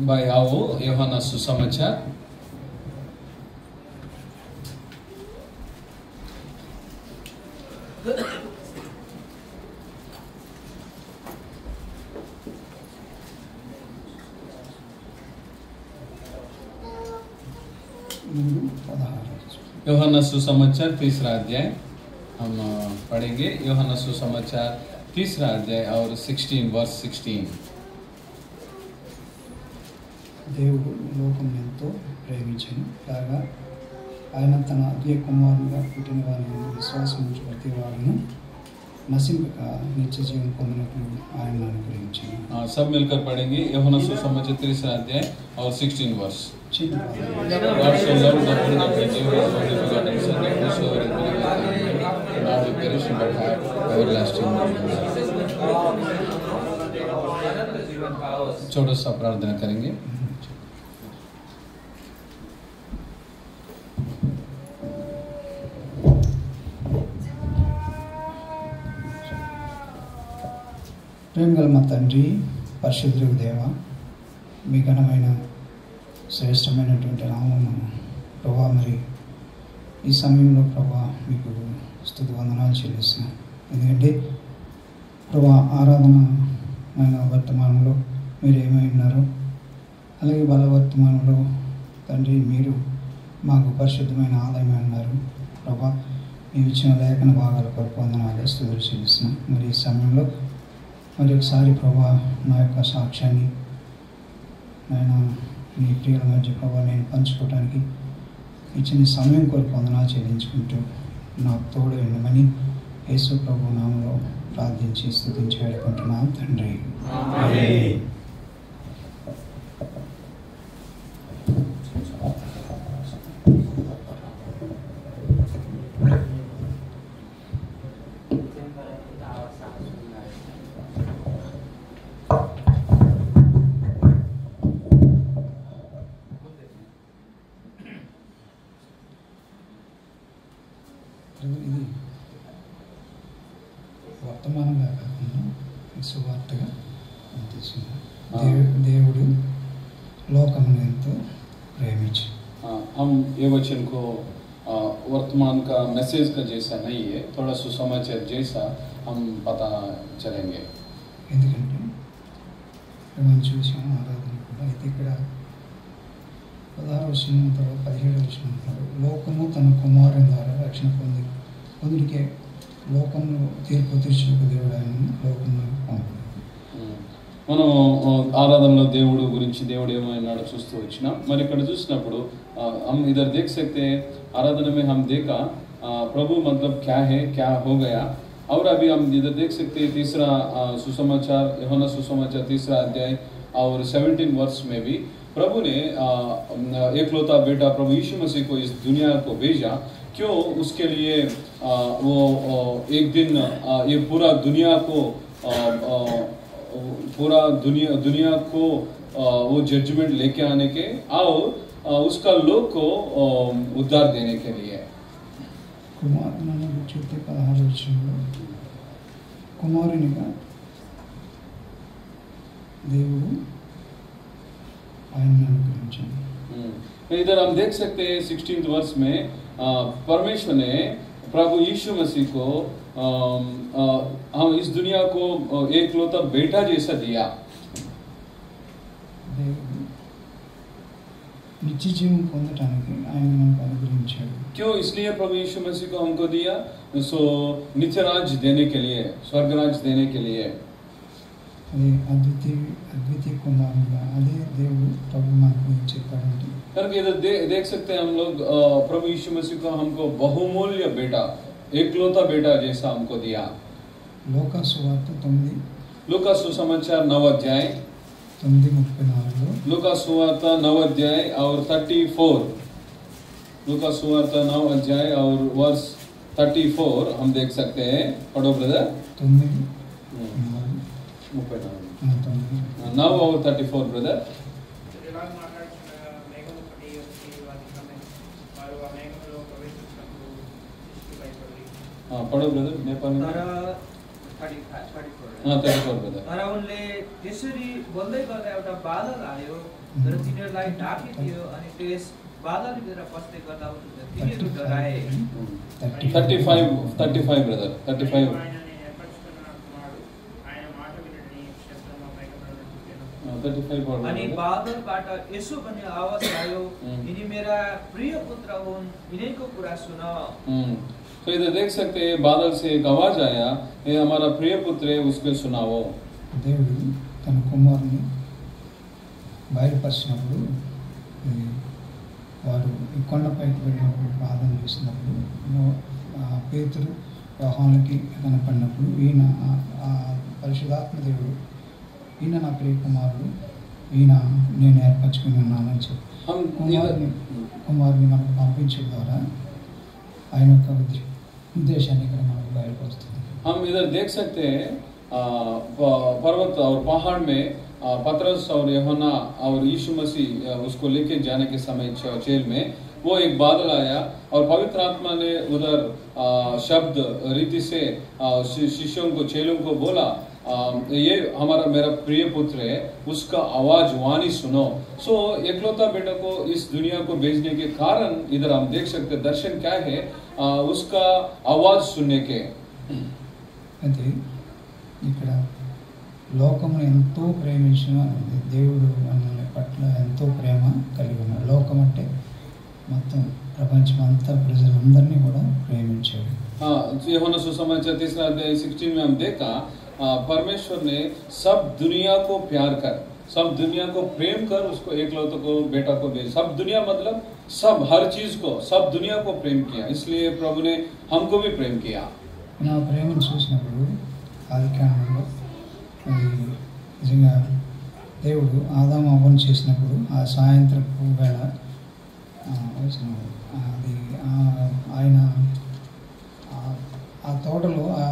भाई आओ యోహాను సుసమాచాर యోహాను సుసమాचार तीसरा अध्याय हम पढ़ेंगे। యోహాను సుసమాचार तीसरा अध्याय और 16 वर्ष 16। దేవుడు లోకం ఎంతో ప్రేమించను కాగా ఆయన తన అద్వితీయ కుమారునిగా పుట్టిన వారిని విశ్వాసం ఉంచి ప్రతి వారిని నశింపక నిత్య జీవం పొందినట్లు ఆయన అనుగ్రహించను। सब मिलकर पढ़ेंगे యోహాను సుసమాचार तीसरा अध्याय और 16 वर्ष। God so loved the world that he gave his only begotten Son, that whosoever believeth in him should not be perished but have everlasting life। छोटा सा प्रार्थना करेंगे। ప్రేమ గల మా తండ్రి పరిశుద్ధుడు దేవ, మీ ఘనమైన శ్రేష్టమైనటువంటి నామము ప్రభా, మరి ఈ సమయంలో ప్రభా మీకు స్తుతి వందనాలు చెల్లిస్తున్నాం। ఎందుకంటే ప్రభా ఆరాధన వర్తమానంలో మీరు ఏమై ఉన్నారో, అలాగే బలవర్తమానంలో తండ్రి మీరు మాకు పరిశుద్ధమైన ఆలయమై ఉన్నారు ప్రభా। మీరు ఇచ్చిన లేఖన భాగాల కొరకు వందనాలు స్తుతులు చెల్లిస్తున్నాం। మరి ఈ సమయంలో మరి ఒకసారి ప్రభా నా యొక్క సాక్ష్యాన్ని నేను మీ ప్రియుల మధ్య ప్రభా నేను పంచుకోవడానికి ఇచ్చిన సమయం కొరకు వందనాలు చెల్లించుకుంటూ నాకు తోడు ఉండమని యేసు ప్రభు నామములో ప్రార్థించి స్తుతించి వేడుకుంటున్నాను తండ్రి, ఆమేన్। ఇది వర్తమానంగా కాకుండా సువార్తగా తీసుకున్నాం। దేవుడు లోకమును ఎంతో ప్రేమించి हम ये वचन को वर्तमान का मैसेज का जैसा नहीं है, थोड़ा सुसमाचार जैसा हम पता चलेंगे। ఎందుకంటే మనం చూసాం ఆరాధన కూడా అయితే ఇక్కడ 16వ వచనం తర్వాత 17వ వచనం లోకము తన కుమారుని ద్వారా రక్షణ పొందుడికే లోకమును తీర్పు తీర్చుటకు దేవుడు ఆయన లోకమును పంపాడు। మనం ఆరాధనలో దేవుడు గురించి దేవుడు ఏమైనాడో చూస్తూ వచ్చినాం। మరి ఇక్కడ చూసినప్పుడు हम इधर देख सकते हैं, आराधना में हम देखा प्रभु मतलब क्या है, क्या हो गया। और अभी हम इधर देख सकते हैं तीसरा सुसमाचार यूहन्ना सुसमाचार तीसरा अध्याय और 17 वर्ष में भी प्रभु ने एकलौता बेटा प्रभु यीशु मसीह को इस दुनिया को भेजा। क्यों? उसके लिए वो एक दिन ये पूरा दुनिया को वो जजमेंट लेके आने के और उसका लोग को उद्धार देने के लिए। కుమారుని చూస్తే 16వ వచనంలో కుమారునిగా దేవుడు ఆయనను అనుగ్రహించాడు। इधर हम देख सकते हैं 16th वर्ष में परमेश्वर ने प्रभु यीशु मसीह को हम इस दुनिया को एकलौता बेटा जैसा दिया। నిత్య జీవం పొందడానికి ఆయన మనకు అనుగ్రహించాడు। क्यों? इसलिए प्रभु यीशु मसीह को हमको दिया, सो नित्य राज्य देने के लिए, स्वर्ग राज्य देने के लिए। అదే అద్వితీయ కుమారునిగా అదే దేవుడు ప్రభు మనకు చెప్పాడంటే करके इधर देख सकते हैं हम लोग प्रभु यीशु मसीह को हमको बहुमूल्य बेटा, एकलौता बेटा जैसा हमको दिया। లూకా సువార్త 9 लूका सुसमाचार 9 अध्याय 9:34 लूका सुवार्ता 9 अध्याय और 34। लूका सुवार्ता 9 अध्याय और वर्ष 34 हम देख सकते हैं। पढ़ो ब्रदर। 9 और 34 ब्रदर। पढो ब्रदर नेपाली 34 ब्रदर। तर उनले त्यसरी बोल्दै गर्दा एउटा बादल आयो र तिनीहरूलाई ढाकिदियो अनि त्यस बादलभित्र पस्दै गर्दा तिनीहरू डराए। 35 ब्रदर 35 अनि बादलबाट यसो भन्ने आवाज आयो, यिनी मेरा प्रिय पुत्र हुन्, यिनीको कुरा सुन। तो इधर देख सकते हैं बादल से एक आवाज आया, ये हमारा प्रिय पुत्र है, उसको सुनाओ। దేవుడు తన కుమారుని బయలుపరిచినప్పుడు వారు ఈ కొండపైకి వెళ్ళినప్పుడు ప్రార్థన చేసినప్పుడు పేతురు యోహానుకి కనపడినప్పుడు ఈయన పరిశుద్ధాత్మ దేవుడు, ఈయన నా ప్రియ కుమారుడు, ఈయన నేను ఏర్పరచుకుని ఉన్నానని చెప్పి కుమారుని మనకు పంపించడం ద్వారా ఆయన యొక్క ఉద్దేశాన్ని ఇక్కడ మనకు బయలుపరుస్తుంది। हम इधर देख सकते हैं पर्वत और पहाड़ में पतरस और यूहन्ना और यीशु मसीह उसको लेके जाने के समय जेल में वो एक बादल आया और पवित्र आत्मा ने उधर शब्द रीति से शिष्यों को चेलों को बोला, ये हमारा मेरा प्रिय पुत्र है, उसका आवाज वाणी सुनो। सो एकलौता बेटा को इस दुनिया को भेजने के कारण इधर हम देख सकते दर्शन क्या है, उसका आवाज सुनने के। అయితే ఇక్కడ లోకమును ఎంతో ప్రేమించిన దేవుడు మన పట్ల ఎంతో ప్రేమ కలిగి ఉన్నాడు। లోకం అంటే మొత్తం ప్రపంచం అంతా ప్రజలందరినీ కూడా ప్రేమించాడు। यूहन्ना सुसमाचार 3 अध्याय 16 में हम देखा परमेश्वर ने सब दुनिया को प्यार कर, सब दुनिया को प्रेम कर उसको एकलौते को बेटा को भेज। सब दुनिया मतलब सब हर चीज को, सब दुनिया को प्रेम किया, इसलिए प्रभु ने हमको भी प्रेम किया। నా ప్రేమను చూసినప్పుడు ఆదికాండంలో నిజంగా దేవుడు ఆదాము అవ్వను చేసినప్పుడు ఆ సాయంత్రపు వేళ అది ఆయన ఆ తోటలో ఆ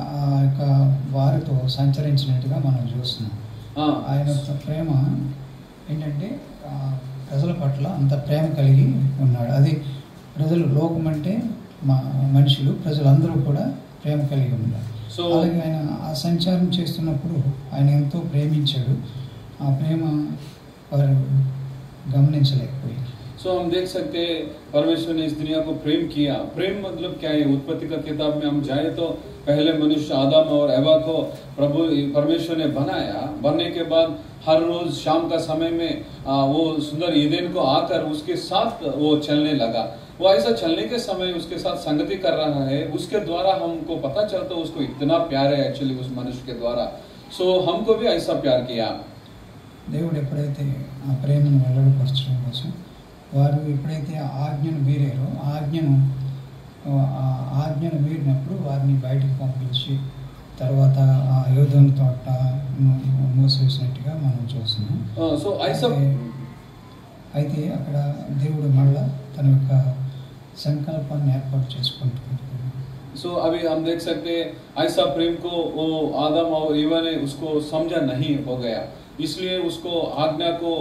యొక్క వారితో సంచరించినట్టుగా మనం చూస్తున్నాం। ఆయన యొక్క ప్రేమ ఏంటంటే ప్రజల పట్ల అంత ప్రేమ కలిగి ఉన్నాడు। అది ప్రజలు, లోకం అంటే మనుషులు, ప్రజలందరూ కూడా ప్రేమ కలిగి ఉన్నారు। అలాగే ఆయన ఆ సంచారం చేస్తున్నప్పుడు ఆయన ఎంతో ప్రేమించాడు, ఆ ప్రేమ వారు గమనించలేకపోయారు। सो हम देख सकते हैं परमेश्वर ने इस दुनिया को प्रेम किया। प्रेम मतलब क्या है? उत्पत्ति का किताब में हम जाए तो पहले मनुष्य आदम और एवा को प्रभु परमेश्वर ने बनाया। बनने के बाद हर रोज शाम का समय में वो सुंदर ईदेन को आकर उसके साथ वो चलने लगा। वो ऐसा चलने के समय उसके साथ संगति कर रहा है, उसके द्वारा हमको पता चलता उसको इतना प्यार है एक्चुअली उस मनुष्य के द्वारा। सो हमको भी ऐसा प्यार किया। దేవుడు ఎప్పుడైతే ఆ ప్రేమను వెల్లడిపరచడం కోసం వారు ఎప్పుడైతే ఆజ్ఞను మీరారో ఆజ్ఞను మీరినప్పుడు వారిని బయటకు పంపించి తర్వాత ఆ యోధుని తోట మూసివేసినట్టుగా మనం చూస్తున్నాం। అయితే అక్కడ దేవుడు మళ్ళా తన యొక్క సంకల్పాన్ని ఏర్పాటు చేసుకుంటున్నాడు। सो अभी हम देख सकते हैं ऐसा प्रेम को वो आदम और ईवा ने उसको समझा नहीं हो गया, इसलिए उसको आज्ञा को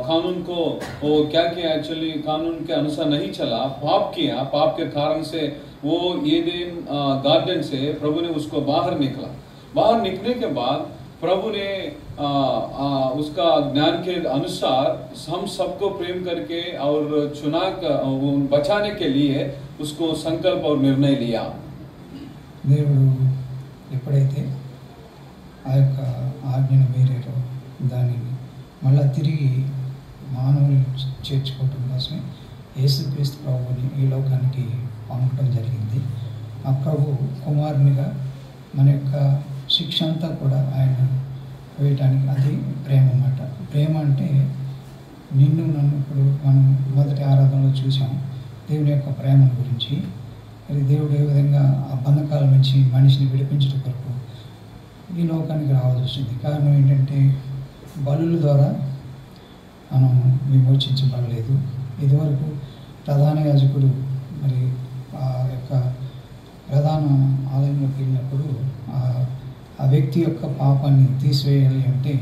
कानून को वो क्या किया एक्चुअली कानून के अनुसार नहीं चला, पाप किया। पाप के कारण से वो ईदेन गार्डन से प्रभु ने उसको बाहर निकला। बाहर निकलने के बाद प्रभु ने उसका ज्ञान के अनुसार हम सबको प्रेम करके और चुना बचाने के लिए उसको संकल्प और निर्णय लिया। దేవుడు ఎప్పుడైతే ఆ యొక్క ఆజ్ఞను మీరారో దానిని మళ్ళా తిరిగి మానవులు చేర్చుకోవటం కోసమే యేసుక్రీస్తు ప్రభువుని ఈ లోకానికి పంపడం జరిగింది। ఆ ప్రభు కుమారునిగా మన యొక్క శిక్ష అంతా కూడా ఆయన వేయటానికి, అది ప్రేమ అన్నమాట। ప్రేమ అంటే నిన్ను నన్ను, ఇప్పుడు మనం మొదటి ఆరాధనలో చూసాం దేవుని యొక్క ప్రేమ గురించి। మరి దేవుడు ఏ విధంగా ఆ బంధకాల నుంచి మనిషిని విడిపించడం కొరకు ఈ లోకానికి రావాల్సి వచ్చింది। కారణం ఏంటంటే బలుల ద్వారా మనం విమోచించబడలేదు। ఇదివరకు ప్రధాన యాజకుడు మరి ఆ యొక్క ప్రధాన ఆలయంలోకి వెళ్ళినప్పుడు ఆ వ్యక్తి యొక్క పాపాన్ని తీసివేయాలి అంటే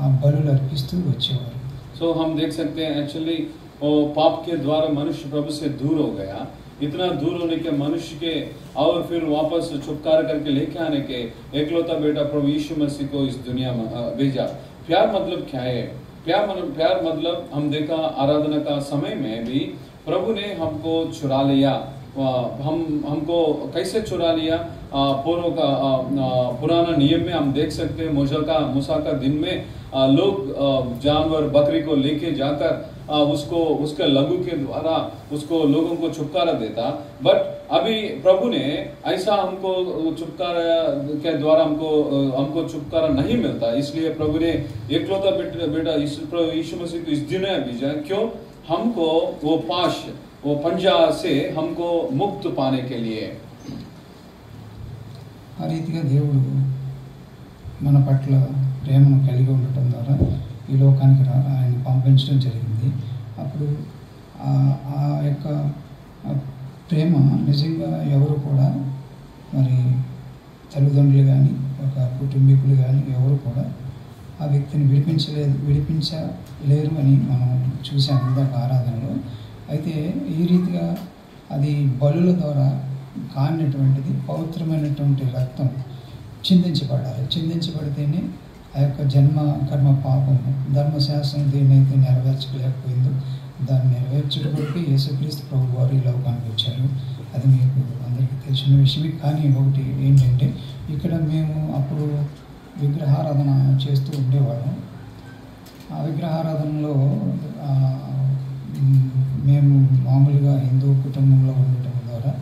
ఆ బలులు అర్పిస్తూ వచ్చేవారు। సో हम देख सकते हैं एक्चुअली वो पाप के द्वारा मनुष्य प्रभु से दूर हो गया, इतना दूर होने के मनुष्य के और फिर वापस छुटकारा करके लेके आने के एकलौता बेटा प्रभु यीशु मसीह को इस दुनिया में भेजा। प्यार मतलब क्या है? प्यार मतलब हम देखा आराधना का समय में भी प्रभु ने हमको चुरा लिया। हमको कैसे चुरा लिया? पुराना नियम में हम देख सकते हैं, मूसा का दिन में लोग जानवर बकरी को लेके जाकर उसके लघु के द्वारा उसको लोगों को छुटकारा देता। बट अभी प्रभु ने ऐसा हमको छुटकारा के द्वारा हमको छुटकारा नहीं मिलता, इसलिए प्रभु ने एकलौता बेटा यीशु मसीह को इस दुनिया में भेजा। क्यों? हमको वो पंजा से हमको मुक्त पाने के लिए। ఆ రీతిగా దేవుడు మన పట్ల ప్రేమను కలిగి ఉండటం ద్వారా ఈ లోకానికి ఆయన పంపించడం జరిగింది. అప్పుడు ఆ యొక్క ప్రేమ నిజంగా ఎవరు కూడా మరి తల్లిదండ్రులు కానీ ఒక కుటుంబీకులు కానీ ఎవరు కూడా ఆ వ్యక్తిని విడిపించలేరు అని మనం చూసాం ఇందాక ఆరాధనలో. అయితే ఈ రీతిగా అది బలుల ద్వారా కానినటువంటిది పవిత్రమైనటువంటి రక్తం చిందించబడితేనే ఆ యొక్క జన్మ కర్మ పాపము ధర్మశాస్త్రం దేన్నైతే నెరవేర్చలేకపోయిందో దాన్ని నెరవేర్చడానికి యేసుక్రీస్తు ప్రభు వారు ఈ లోకానికి వచ్చారు. అది మీకు అందరికీ తెలిసిన విషయమే. కానీ ఒకటి ఏంటంటే ఇక్కడ మేము అప్పుడు విగ్రహారాధన చేస్తూ ఉండేవాళ్ళం. ఆ విగ్రహారాధనలో మేము మామూలుగా హిందూ కుటుంబంలో ఉండటం ద్వారా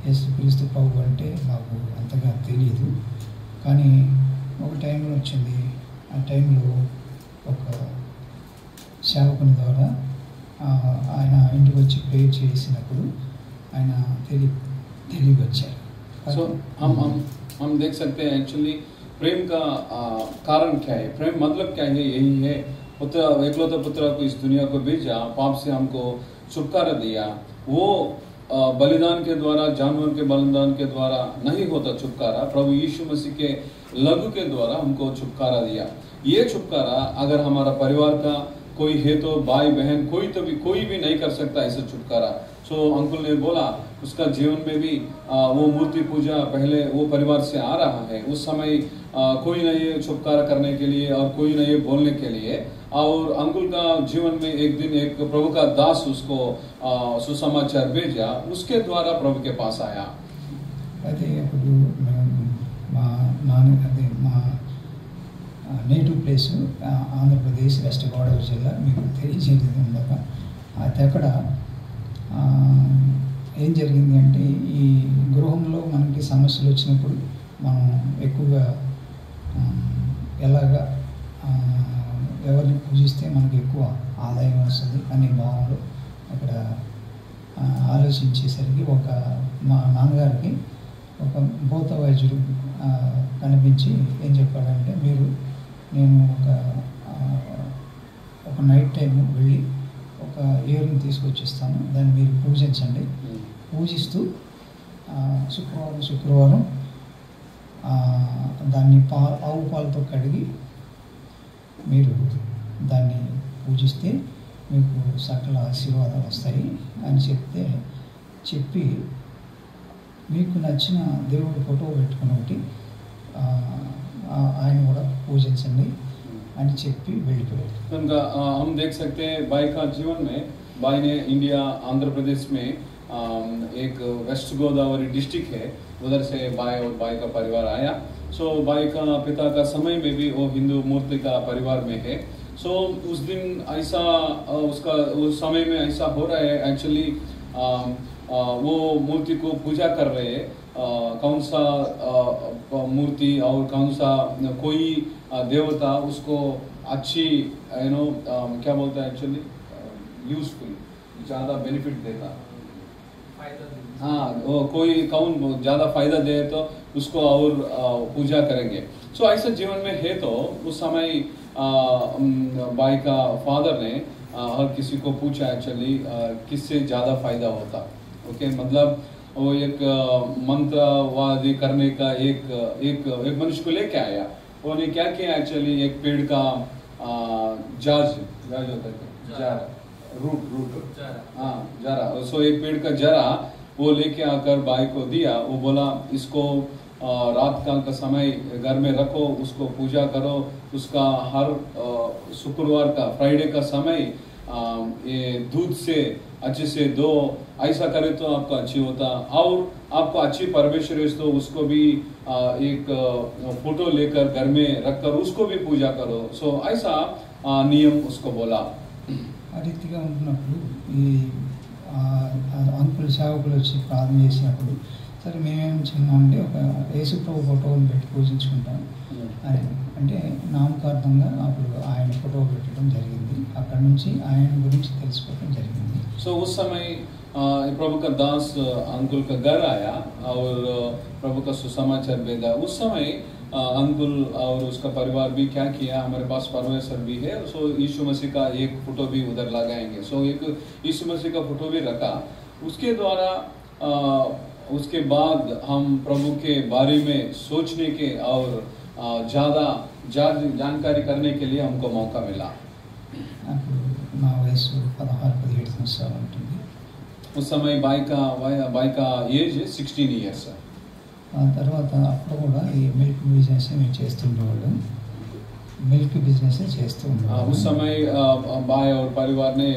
యేసుక్రీస్తు ప్రభు అంటే మాకు అంతగా తెలియదు. కానీ ఒక టైంలో వచ్చింది. ఆ టైంలో ఒక సేవకుని ద్వారా ఆయన ఇంటికి వచ్చి ప్రేయర్ చేసినప్పుడు ఆయన తెలివి వచ్చారు. సో हम देख सकते हैं एक्चुअली प्रेम का कारण क्या है, प्रेम मतलब क्या है? यही है, एकलौता पुत्र को इस दुनिया को भेजा, पाप से हमको छुटकारा दिया। वो बलिदान के द्वारा, जानवर के बलिदान के द्वारा नहीं होता छुटकारा, प्रभु यीशु मसीह के लघु के द्वारा हमको छुटकारा दिया। ये छुटकारा अगर हमारा परिवार का कोई है तो भाई बहन कोई भी नहीं कर सकता ऐसा छुटकारा। सो अंकुल ने बोला उसका जीवन में भी वो मूर्ति पूजा पहले वो परिवार से आ रहा है। उस समय कोई नहीं छुटकारा करने के लिए और कोई नहीं बोलने के लिए। और अंकुल का जीवन में एक दिन एक प्रभु का दास उसको सुसमाचार भेजा, उसके द्वारा प्रभु के पास आया। అయితే ఇప్పుడు మా native place Andhra Pradesh west Godavari జిల్లా మీకు తెలియజేది ఉందాక. అయితే అక్కడ ఏం జరిగింది అంటే ఈ గృహంలో మనకి సమస్యలు వచ్చినప్పుడు మనం ఎక్కువగా ఎలాగా ఎవరిని పూజిస్తే మనకు ఎక్కువ ఆదాయం వస్తుంది అనే భావంలో అక్కడ ఆలోచించేసరికి మా నాన్నగారికి ఒక భూత వైద్యుడు కనిపించి ఏం చెప్పాడంటే నేను ఒక నైట్ టైం వెళ్ళి ఒక ఏరుని తీసుకొచ్చిస్తాను, దాన్ని మీరు పూజించండి. పూజిస్తూ శుక్రవారం దాన్ని ఆవు పాలతో కడిగి మీరు దాన్ని పూజిస్తే మీకు సకల ఆశీర్వాదాలు వస్తాయి అని చెప్పి మీకు నచ్చిన దేవుడి ఫోటో పెట్టుకుని ఒకటి ఆయన కూడా పూజించండి అని చెప్పి వెళ్ళిపోయారు. उनका हम देख सकते हैं भाई का जीवन में भाई ने इंडिया आंध्र प्रदेश में एक वेस्ट गोदावरी डिस्ट्रिक्ट है, उधर से भाई और भाई का परिवार आया। सो भाई का पिता का समय में भी वो हिंदू मूर्ति का परिवार में है। सो उस दिन ऐसा उस समय में ऐसा हो रहा है एक्चुअली वो मूर्ति को पूजा कर रहे हैं। कौन सा मूर्ति और कौन सा कोई देवता उसको अच्छी क्या बोलता है एक्चुअली यूजफुल ज़्यादा बेनिफिट देता। हाँ, वो कोई कौन ज़्यादा फायदा दे तो उसको और पूजा करेंगे। सो ऐसा जीवन में है तो उस समय भाई का फादर ने हर किसी को पूछा एक्चुअली किससे ज़्यादा फायदा होता। ओके, मतलब वो एक मंत्रवादी करने का एक मनुष्य को लेके आया। उन्होंने क्या किया एक्चुअली एक पेड़ का जाज होता है, जार रूट जरा। हाँ जरा, सो एक पेड़ का जरा वो लेके आकर भाई को दिया। वो बोला इसको रात काल का समय घर में रखो, उसको पूजा करो, उसका हर शुक्रवार का फ्राइडे का समय ये दूध से अच्छे से दो, ऐसा करे तो आपका अच्छी होता। और आपको अच्छी परमेश्वर तो उसको भी एक फोटो लेकर घर में रखकर उसको भी पूजा करो। सो ऐसा नियम उसको बोला। ఆ రీతిగా ఉంటున్నప్పుడు ఈ అంకుల్ సేవకులు వచ్చి ప్రార్థన చేసినప్పుడు సరే మేమేం చిన్నామంటే ఒక యేసుప్రభు ఫోటోని పెట్టి పూజించుకుంటాం అని అంటే నామకార్థంగా అప్పుడు ఆయన ఫోటో పెట్టడం జరిగింది। అక్కడ నుంచి ఆయన గురించి తెలుసుకోవడం జరిగింది। సో उस समय प्रभु का दास अंकुल का घर आया और प्रभु का सुसमाचार भेजा। उस समय अंकुल और उसका परिवार भी क्या किया, हमारे पास परमेश्वर भी है, सो यीशु मसीह का एक फोटो भी उधर लगाएंगे। सो एक यीशु मसीह का फोटो भी रखा। उसके द्वारा उसके बाद हम प्रभु के बारे में सोचने के और ज़्यादा जानकारी करने के लिए हमको मौका मिला। అప్పుడు నా వయసు 16-17 సంవత్సరాలు ఉంటుంది। उस समय बाई का एज 16 इयर्स है। ఆ తర్వాత అప్పుడు కూడా ఈ మిల్క్ బిజినెస్ మేము చేస్తుండేవాళ్ళం, మిల్క్ బిజినెస్ చేస్తూ ఉండేవాళ్ళం। उस समय बाई और परिवार ने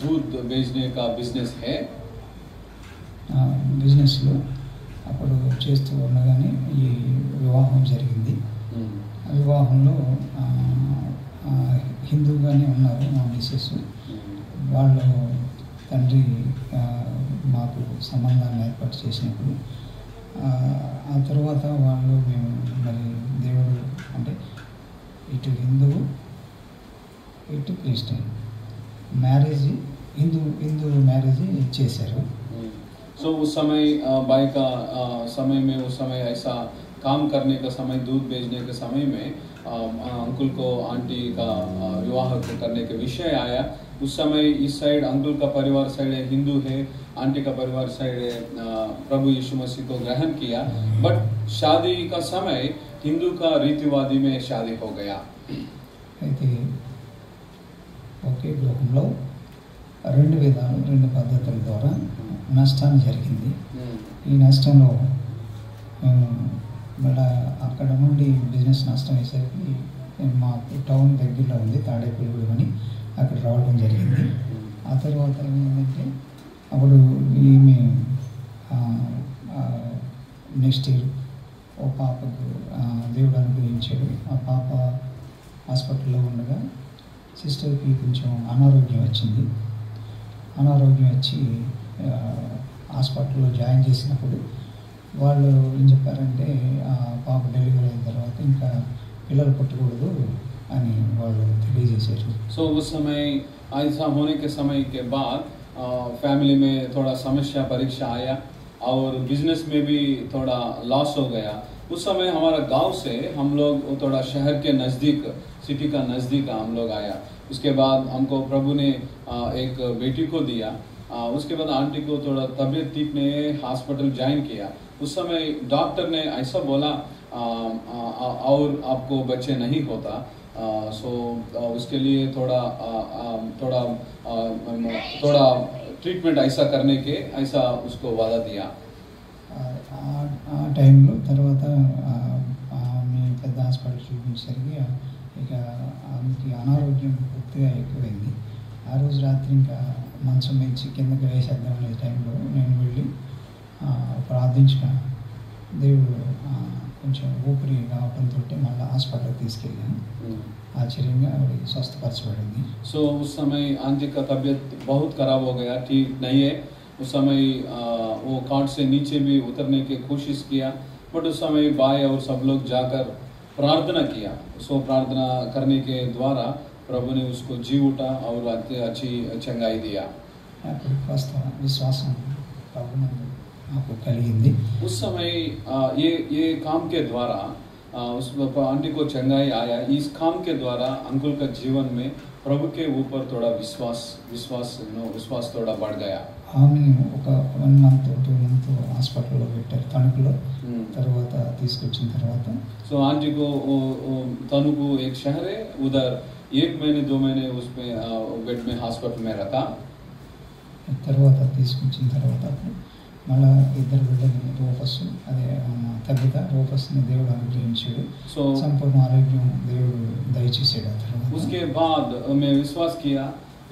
दूध बेचने का बिजनेस है। బిజినెస్లో అప్పుడు చేస్తూ ఉండగానే ఈ వివాహం జరిగింది। ఆ వివాహంలో హిందూగానే ఉన్నారు మా మిస్సెస్, వాళ్ళు తండ్రి మాకు సంబంధాన్ని ఏర్పాటు చేసినప్పుడు ఆ తర్వాత వాళ్ళు మేము మరి దేవుడు అంటే ఇటు హిందువు ఇటు క్రిస్టియన్ మ్యారేజ్ హిందూ మ్యారేజ్ చేశారు। सो उस समय बाई का समय में उस समय ऐसा काम करने का समय, दूध बेचने के समय में अंकुल को आंटी का विवाह करने के विषय आया। उस समय इस साइड अंकुल का परिवार साइड हिंदू है, आंटी का परिवार साइड प्रभु यीशु मसीह को ग्रहण किया। बट शादी का समय हिंदू का रीतिवादी में शादी हो गया। అయితే ఒకే గృహంలో రెండు పద్ధతుల ద్వారా నష్టాన్ని జరిగింది। ఈ నష్టంలో మేము మళ్ళీ అక్కడ నుండి బిజినెస్ నష్టం అయ్యేసరికి మాకు టౌన్ దగ్గరలో ఉంది తాడేపల్లిగూడెం అని, అక్కడ రావడం జరిగింది। ఆ తర్వాత ఏంటంటే అప్పుడు ఈమె నెక్స్ట్ ఇయర్ ఓ పాపకు దేవుడు అనుగ్రహించాడు। ఆ పాప హాస్పిటల్లో ఉండగా సిస్టర్కి కొంచెం అనారోగ్యం వచ్చింది। అనారోగ్యం వచ్చి హాస్పిటల్లో జాయిన్ చేసినప్పుడు వాళ్ళు ఏం చెప్పారంటే పాప డెలివరీ అయిన తర్వాత ఇంకా పిల్లలు పుట్టకూడదు అని వాళ్ళు తెలియజేశారు। సో उस समय ऐसा होने के समय के बाद फैमिली में थोड़ा समस्या परीक्षा आया और बिजनेस में भी थोड़ा लॉस हो गया। उस समय हमारा गांव से हम लोग थोड़ा शहर के नज़दीक, सिटी का नज़दीक हम लोग आया। उसके बाद हमको प्रभु ने एक बेटी को दिया। उसके बाद आंटी को थोड़ा तबीयत ठीक ने हॉस्पिटल ज्वाइन किया। उस समय डॉक्टर ने ऐसा बोला और आपको बच्चे नहीं होता, सो उसके लिए थोड़ा ट्रीटमेंट ऐसा करने के ऐसा उसको वादा दिया। ఆ టైంలో తర్వాత ఆమె పెద్ద హాస్పిటల్ చూపించేసరికి ఇక ఆమెకి అనారోగ్యం పూర్తిగా ఎక్కువైంది। ఆ రోజు రాత్రి ఇంకా మంచం వేసి కిందకి వేసేద్దాం అనే టైంలో నేను వెళ్ళి ప్రార్థించిన దేవుడు కొంచెం ఊపిరి రావడంతో మళ్ళీ హాస్పిటల్కి తీసుకెళ్ళాను। ఆశ్చర్యంగా ఆవిడ స్వస్థపరచబడింది। सो उस समय आंटी का तबीयत बहुत खराब हो गया, ठीक नहीं है। उस समय वो कार्ड से नीचे भी उतरने की कोशिश किया, बट उस समय भाई और सब लोग जाकर प्रार्थना किया। सो प्रार्थना करने के द्वारा प्रभु ने उसको जी उठा और अच्छी चंगाई दिया। అప్పుడు కాస్త విశ్వాసం ప్రభునందు నాకు కలిగింది। उस समय ये काम के द्वारा उस आंटी को चंगाई आया। इस काम के द्वारा अंकुल का जीवन में प्रभु के ऊपर थोड़ा विश्वास थोड़ा बढ़ गया। ఆమెను ఒక 1 month 2 month హాస్పిటల్లో పెట్టారు తణుకులో। తర్వాత తీసుకొచ్చిన తర్వాత सो आंटी को तनुकु एक शहर है, उधर 1 महीने 2 महीने उसमें बेड में हॉस्पिटल में रखा। తర్వాత తీసుకొచ్చిన తర్వాత మళ్ళా ఇద్దరు బిడ్డని రూపస్ అదే తబిత రూపస్ని దేవుడు అనుగ్రహించాడు. సో సంపూర్ణ ఆరోగ్యం దేవుడు దయచేసాడు. ఆ తర్వాత उसके बाद मैं विश्वास किया,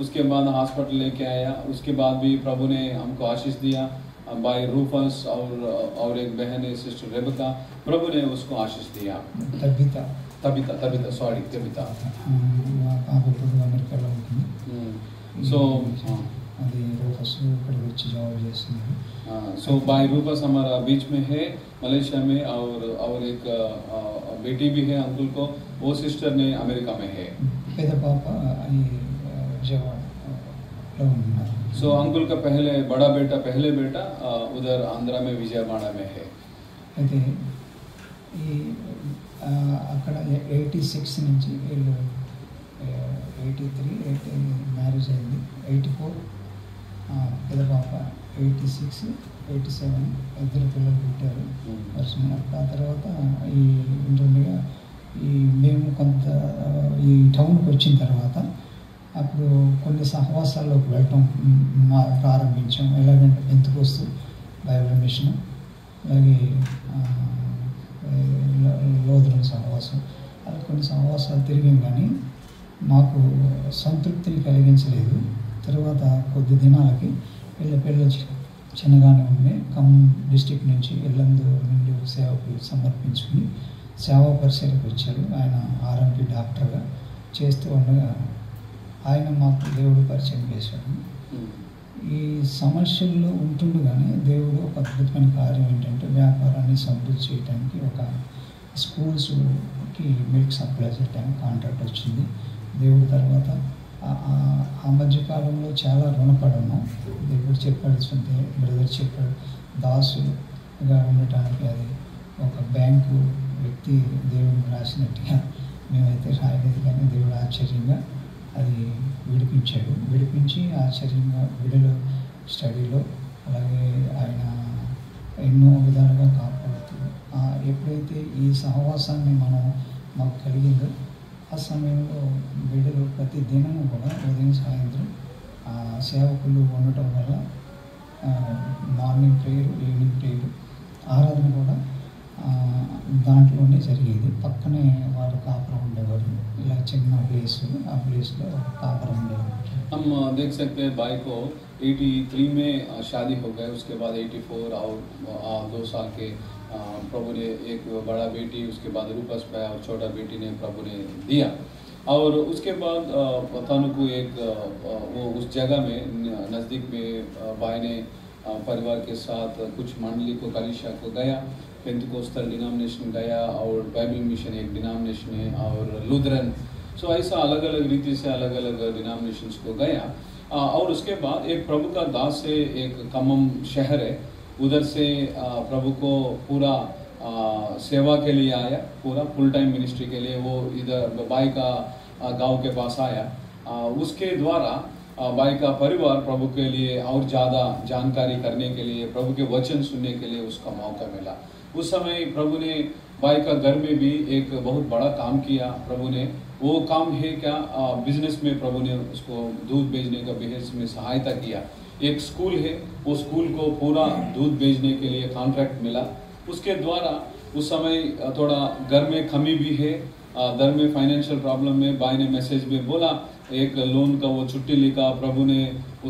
उसके बाद हॉस्पिटल लेके आया, उसके बाद भी प्रभु ने हमको आशीष दिया बाय रूफस और एक बहन है सिस्टर रेबका, प्रभु ने उसको आशीष दिया। तबिता सॉरी तबिता ఇప్పుడు అమెరికాలో ఉంటుంది. సో అది రూపస్ ఇక్కడికి వచ్చి జాబ్ చేస్తున్నారు. सो बाय रूपस हमारा बीच में है मलेशिया में, और एक बेटी भी है अंकुल को, वो सिस्टर ने अमेरिका में है। पेद पापा विजयवाड़ा उन्नाరు. सो अंकुल का पहले बेटा उधर आंध्रा में विजयवाड़ा में है। అయితే ఈ అక్కడ 86 నుంచి వీళ్ళు 83 మ్యారేజ్ అయింది. 84 పెద్ద పాప 86 87 ఇద్దరు పిల్లలు పుట్టారు వర్షం. ఆ తర్వాత ఈ ఇంటర్గా మేము కొంత ఈ టౌన్కి వచ్చిన తర్వాత అప్పుడు కొన్ని సహవాసాల్లోకి వెళ్ళటం ప్రారంభించాం. ఎలాగంటే పెంతుకొస్తూ బైబిల్ మిషన్, అలాగే లోదరం సహవాసం, అలా కొన్ని సహవాసాలు తిరిగాం. కానీ మాకు సంతృప్తిని కలిగించలేదు. తర్వాత కొద్ది దినాలకి వీళ్ళ పిల్లలు చిన్నగానే ఉండే ఖమ్మం డిస్టిక్ నుంచి ఇల్లందు నుండి సేవకు సమర్పించుకుని సేవా పరిచయకు వచ్చారు. ఆయన ఆర్ఎంపీ డాక్టర్గా చేస్తూ ఉండగా ఆయన మాకు దేవుడు పరిచయం చేశాడు. ఈ సమస్యల్లో ఉంటుండగానే దేవుడు ఒక అద్భుతమైన కార్యం ఏంటంటే వ్యాపారాన్ని సమృద్ధి చేయడానికి ఒక స్కూల్స్కి మిల్క్ సప్లై చేయడానికి కాంట్రాక్ట్ వచ్చింది. దేవుడు తర్వాత ఆ మధ్యకాలంలో చాలా రుణపడి ఉన్నాం. దేవుడు చెప్పాడు, సొంత బ్రదర్ చెప్పాడు, దాసుగా ఉండటానికి అది ఒక బ్యాంకు వ్యక్తి దేవుడిని రాసినట్టుగా మేమైతే రాయలేదు. కానీ దేవుడు ఆశ్చర్యంగా అది విడిపించి ఆశ్చర్యంగా బిడ్డలు స్టడీలో అలాగే ఆయన ఎన్నో విధాలుగా కాపాడుతూ ఎప్పుడైతే ఈ సహవాసాన్ని మాకు కలిగిందో ఆ సమయంలో బిడ్డలు ప్రతి దినము కూడా ఉదయం సాయంత్రం సేవకులు ఉండటం వల్ల మార్నింగ్ ప్రేయర్, ఈవినింగ్ ప్రేయర్, ఆరాధన కూడా దాంట్లోనే జరిగేది. పక్కనే వారు కాపురం ఉండేవారు. ఇలా చిన్న ప్లేస్, ఆ ప్లేస్లో కాపురం ఉండేవారు. हम देख सकते हैं भाई को 83 में शादी हो गए, उसके बाद 84 और 2 साल के प्रभु ने एक बड़ा बेटी, उसके बाद रूपस पाया और छोटा बेटी ने प्रभु ने दिया। और उसके बाद तानु को एक वो उस जगह में नज़दीक में भाई ने परिवार के साथ कुछ मंडली को कलीसिया को गया, पेंटिकोस्टल डिनोमिनेशन गया और बाइबल मिशन एक डिनोमिनेशन है और लूथरन। सो ऐसा अलग अलग रीति से अलग अलग डिनोमिनेशंस को गया। और उसके बाद एक प्रभु का दास से एक खम्मम शहर है, उधर से प्रभु को पूरा सेवा के लिए आया, पूरा फुल टाइम मिनिस्ट्री के लिए वो इधर बाई का गांव के पास आया। उसके द्वारा बाई का परिवार प्रभु के लिए और ज़्यादा जानकारी करने के लिए, प्रभु के वचन सुनने के लिए उसका मौका मिला। उस समय प्रभु ने बाई का घर में भी एक बहुत बड़ा काम किया। प्रभु ने वो काम है क्या, बिजनेस में प्रभु ने उसको दूध बेचने का बिजनेस में सहायता किया। एक स्कूल है, वो स्कूल को पूरा दूध बेचने के लिए कॉन्ट्रैक्ट मिला। उसके द्वारा उस समय थोड़ा घर में कमी भी है, घर में फाइनेंशियल प्रॉब्लम में भाई ने मैसेज में बोला, एक लोन का वो छुट्टी लिखा, प्रभु ने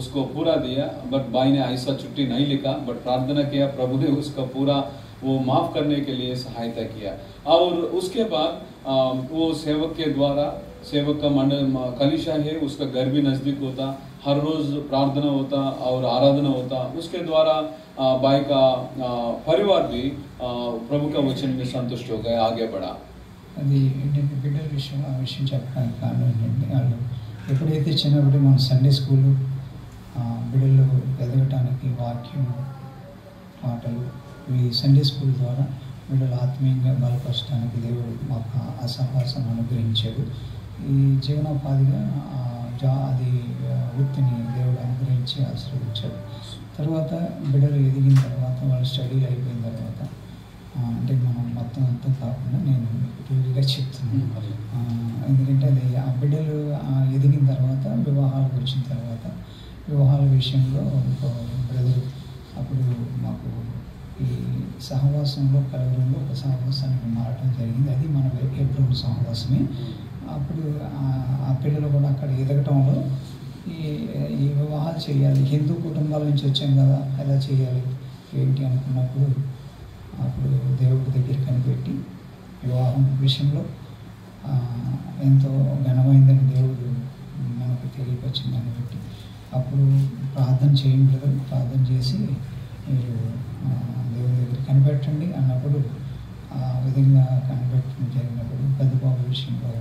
उसको पूरा दिया। बट भाई ने ऐसा छुट्टी नहीं लिखा, बट प्रार्थना किया, प्रभु ने उसका पूरा वो माफ़ करने के लिए सहायता किया। और उसके बाद वो सेवक के द्वारा, सेवक का मंडल कलीसिया है, उसका घर भी नज़दीक होता, हर रोज़ प्रार्थना होता और आराधना होता। उसके द्वारा भाई का परिवार भी प्रभु का वचन में संतुष्ट हो गया, आगे बढ़ा। అది ఏంటంటే బిడ్డల విషయం చెప్పడానికి కారణం ఏంటంటే వాళ్ళు ఎప్పుడైతే చిన్నప్పుడు మన సండే స్కూలు బిడ్డలు ఎదగటానికి వాక్యం పాటలు ఈ సండే స్కూల్ ద్వారా బిడ్డలు ఆత్మీయంగా బలపరచడానికి దేవుడు మాకు ఆ సహవాసం అనుగ్రహించాడు. ఈ జీవనోపాధిగా అది వృత్తిని దేవుడు అనుగ్రహించి ఆశీర్వదించాడు. తర్వాత బిడ్డలు ఎదిగిన తర్వాత వాళ్ళ స్టడీలు అయిపోయిన తర్వాత అంటే మనం మొత్తం అంతా కాకుండా నేను రివ్యూగా చెప్తున్నాను. ఎందుకంటే అది ఆ బిడ్డలు ఎదిగిన తర్వాత వివాహాలకు వచ్చిన తర్వాత వివాహాల విషయంలో ఒక బ్రదర్ అప్పుడు మాకు ఈ సహవాసంలో కలవరంలో ఒక సహవాసానికి మారటం జరిగింది. అది మన హెబ్రోన్ సహవాసమే. అప్పుడు ఆ పిల్లలు కూడా అక్కడ ఎదగటంలో ఈ వివాహాలు చేయాలి, హిందూ కుటుంబాల నుంచి వచ్చాం కదా, ఎలా చేయాలి ఏంటి అనుకున్నప్పుడు అప్పుడు దేవుడి దగ్గర కనిపెట్టి వివాహం విషయంలో ఎంతో ఘనమైందని దేవుడు మనకు తెలియపరిచిందని బట్టి అప్పుడు ప్రార్థన చేయండి, ప్రార్థన చేసి మీరు దేవుడి దగ్గర కనిపెట్టండి అన్నప్పుడు ఆ విధంగా కనిపెట్టడం జరిగినప్పుడు పెద్ద బాబు విషయంలో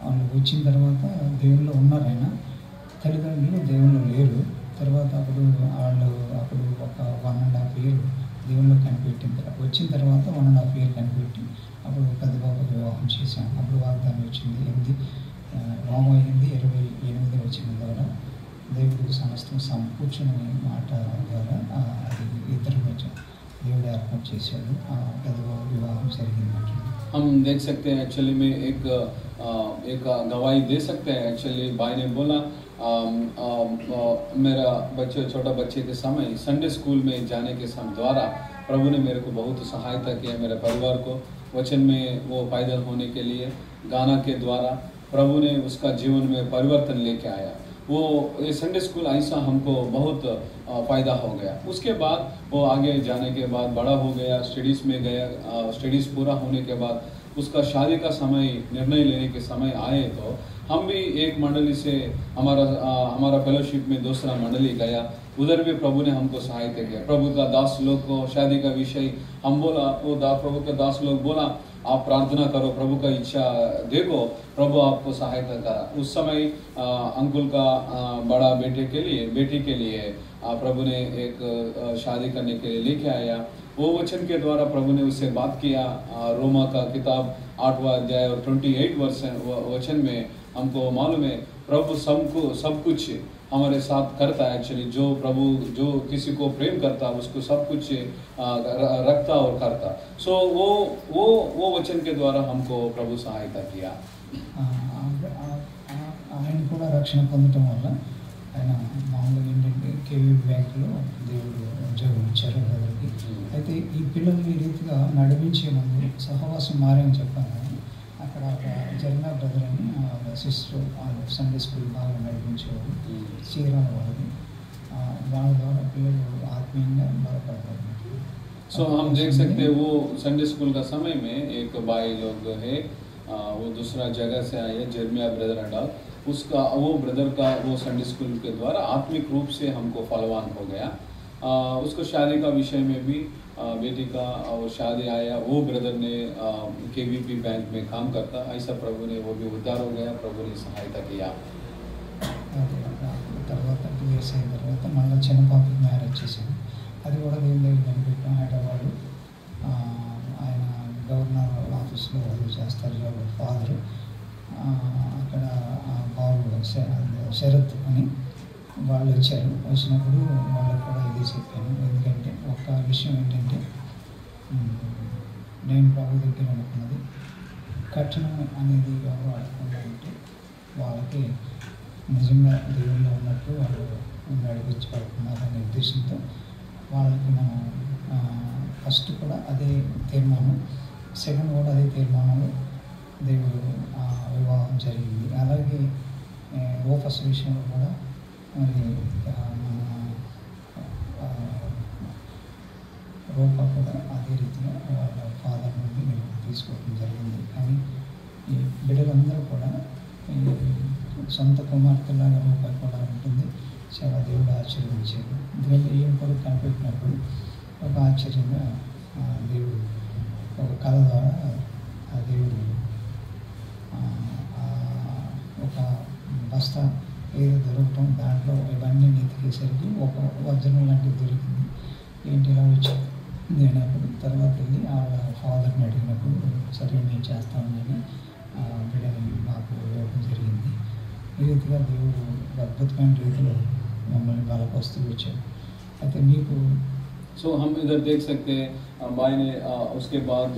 వాళ్ళు వచ్చిన తర్వాత దేవుళ్ళు ఉన్నారు, ఆయన తల్లిదండ్రులు దేవుళ్ళు లేరు. తర్వాత అప్పుడు వాళ్ళు ఒక 1.5 year దేవుళ్ళు వచ్చిన తర్వాత 1.5 year కనిపెట్టి అప్పుడు పెద్ద బాబుకి వివాహం చేశాం. అప్పుడు వాగ్దానం వచ్చింది, రోమ 8:28 వచ్చిన ద్వారా దేవుడికి సమస్తం సమకూర్చుని మాట ద్వారా అది ఇద్దరు మధ్య దేవుడు ఏర్పాటు చేశాడు. ఆ పెద్ద బాబు వివాహం జరిగింది. हम देख सकते हैं एक्चुअली में एक गवाही दे सकते हैं. एक्चुअली भाई ने बोला मेरा छोटा बच्चे के समय संडे स्कूल में जाने के समय द्वारा प्रभु ने मेरे को बहुत सहायता किया. मेरे परिवार को वचन में वो पैदल होने के लिए गाना के द्वारा प्रभु ने उसका जीवन में परिवर्तन लेके आया. वो ये संडे स्कूल ऐसा हमको बहुत फ़ायदा हो गया. उसके बाद वो आगे जाने के बाद बड़ा हो गया, स्टडीज़ में गया. स्टडीज़ पूरा होने के बाद उसका शादी का समय निर्णय लेने के समय आए तो हम भी एक मंडली से हमारा फेलोशिप में दूसरा मंडली गया. उधर भी प्रभु ने हमको सहायता किया. प्रभु का दास लोग को शादी का विषय हम बोला, वो प्रभु का दास लोग बोला आप प्रार्थना करो, प्रभु का इच्छा देखो, प्रभु आपको सहायता करा. उस समय अंकुल का बड़ा बेटी के लिए प्रभु ने एक शादी करने के लिए लेके आया. वो वचन के द्वारा प्रभु ने उससे बात किया. रोमा का किताब 8वां अध्याय और 28 वचन में हमको मालूम है प्रभु सब कुछ हमारे साथ करता है. एक्चुअली जो किसी को प्रेम करता उसको सब कुछ रखता और करता. सो वो वचन के द्वारा हमको प्रभु सहायता किया. ఆయన కూడా రక్షణ పొందటం వల్ల ఆయన మామూలుగా ఏంటంటే కేవీ బ్యాంకులో దేవుడు ఉద్యోగం ఇచ్చారు బ్రదర్కి. అయితే ఈ పిల్లల్ని ఈ రీతిగా నడిపించే ముందు సహవాసం మారని చెప్పాను. అక్కడ ఒక జరిగిన బ్రదర్ అని సిస్టర్ సండే స్కూల్ బాగా నడిపించేవాడు, చీరాల వాళ్ళది. వాళ్ళ ద్వారా పిల్లలు ఆత్మీయంగా బలపడతారు. सो हम देख सकते हैं वो संडे स्कूल का समय में एक भाई लोग है, वो दूसरा जगह से आए, जर्मिया ब्रदर एंड ऑल. उसका वो ब्रदर का वो संडे स्कूल के द्वारा आत्मिक रूप से हमको फलवान हो गया. उसको शादी का विषय में भी बेटी का और शादी आया. वो ब्रदर ने केवीपी बैंक में काम करता. ऐसा प्रभु ने वो भी उद्धार हो गया. प्रभु ने सहायता किया. తర్వాత 2 years అయిన తర్వాత మళ్ళీ చిన్న పాపకి మ్యారేజ్ చేశాను. అది కూడా దేవుని దగ్గర కనిపెట్టాం. హైదరాబాద్ ఆయన గవర్నర్ ఆఫీస్లో చేస్తారు వాళ్ళ ఫాదరు. అక్కడ బాబు శరత్ అని వాళ్ళు వచ్చారు. వచ్చినప్పుడు వాళ్ళకు కూడా ఇది చెప్పాను. ఎందుకంటే ఒక విషయం ఏంటంటే నేను ప్రభు దగ్గర అనుకున్నది కఠినం అనేది ఎవరు అడగకుండా ఉంటే వాళ్ళకి నిజంగా దేవుళ్ళు ఉన్నట్టు వాళ్ళు నడిపించబడుతున్నారనే ఉద్దేశంతో వాళ్ళకి మనం ఫస్ట్ కూడా అదే తీర్మానం, సెకండ్ కూడా అదే తీర్మానంలో దేవుడు వివాహం జరిగింది. అలాగే ఓఫస్ విషయంలో కూడా మరి మన రూప కూడా అదే రీతిగా వాళ్ళ ఫాదర్ నుండి మేము తీసుకోవడం జరిగింది. కానీ ఈ బిడ్డలందరూ కూడా సొంత కుమార్తెలాగా రూప కూడా ఉంటుంది. చాలా దేవుడు ఆశ్చర్యించాడు. ఎందుకంటే ఏం కొరకు కనిపెట్టినప్పుడు ఒక ఆశ్చర్యంగా దేవుడు ఒక కళ ద్వారా దేవుడు ఒక బస్తా ఏదో దొరకటం, దాంట్లో ఇవన్నీ నెతికేసరికి ఒక వజ్రం లాంటిది దొరికింది. ఏంటి ఇలా వచ్చింది అన్నప్పుడు తర్వాత వెళ్ళి వాళ్ళ ఫాదర్ని అడిగినప్పుడు సరే నేను చేస్తామని బిడ్డని మాకు ఇవ్వడం జరిగింది. ఈ రీతిగా దేవుడు అద్భుతమైన రీతిలో మమ్మల్ని బలపరుస్తూ వచ్చాడు. అయితే మీకు सो हम इधर देख सकते हैं भाई ने उसके बाद